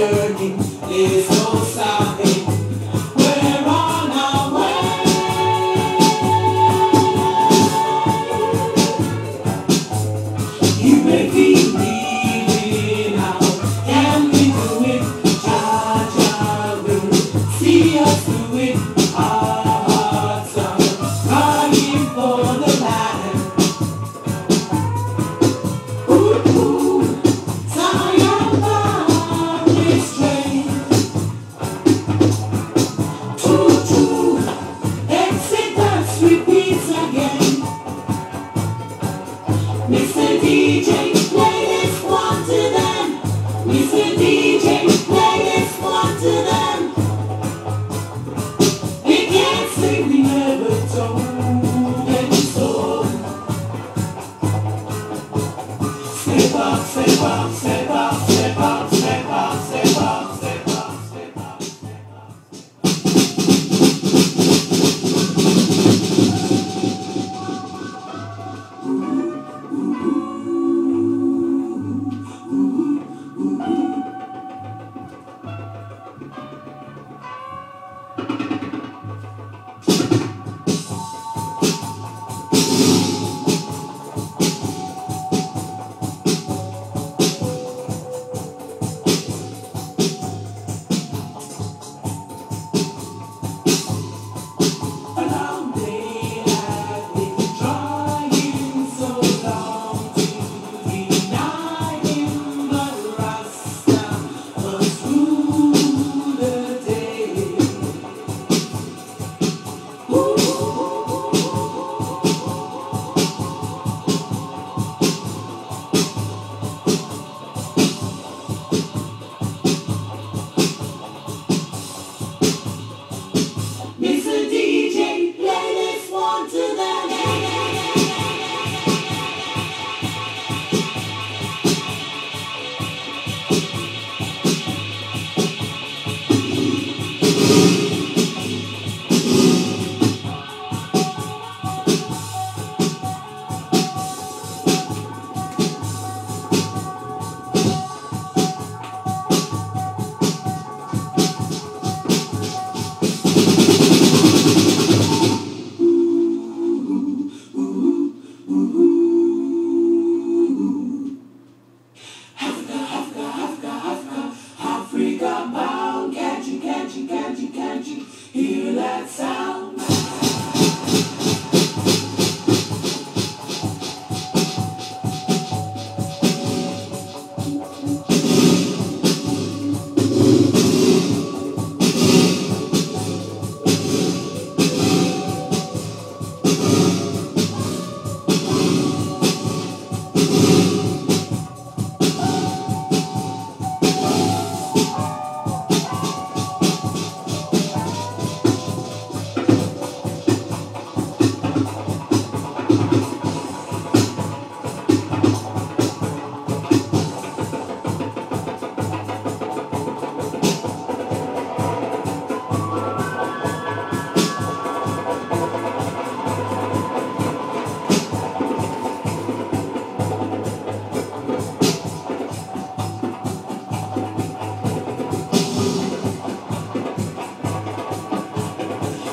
journey, there's no stopping. We're on our way. You may be leaving out, can we do it? Jah will see us through it. Our hearts are crying for the land. Ooh, ooh, Zion bound this train. True, true, Exodus repeats again. Mr. DJ, play this one to them. Mr. DJ, play this one to them. They can't say we never told any story. Step up, step up, step up, step up, step up, step up, step up, step up, step up. A long day has been trying so long to deny him, but Rasta must rule the day. Mr. DJ, play this one to them. Africa bound, can't you hear that sound?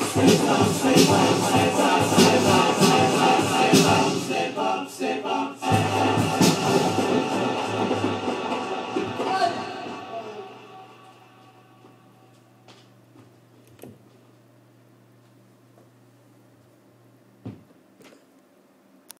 Step up, step up, step up.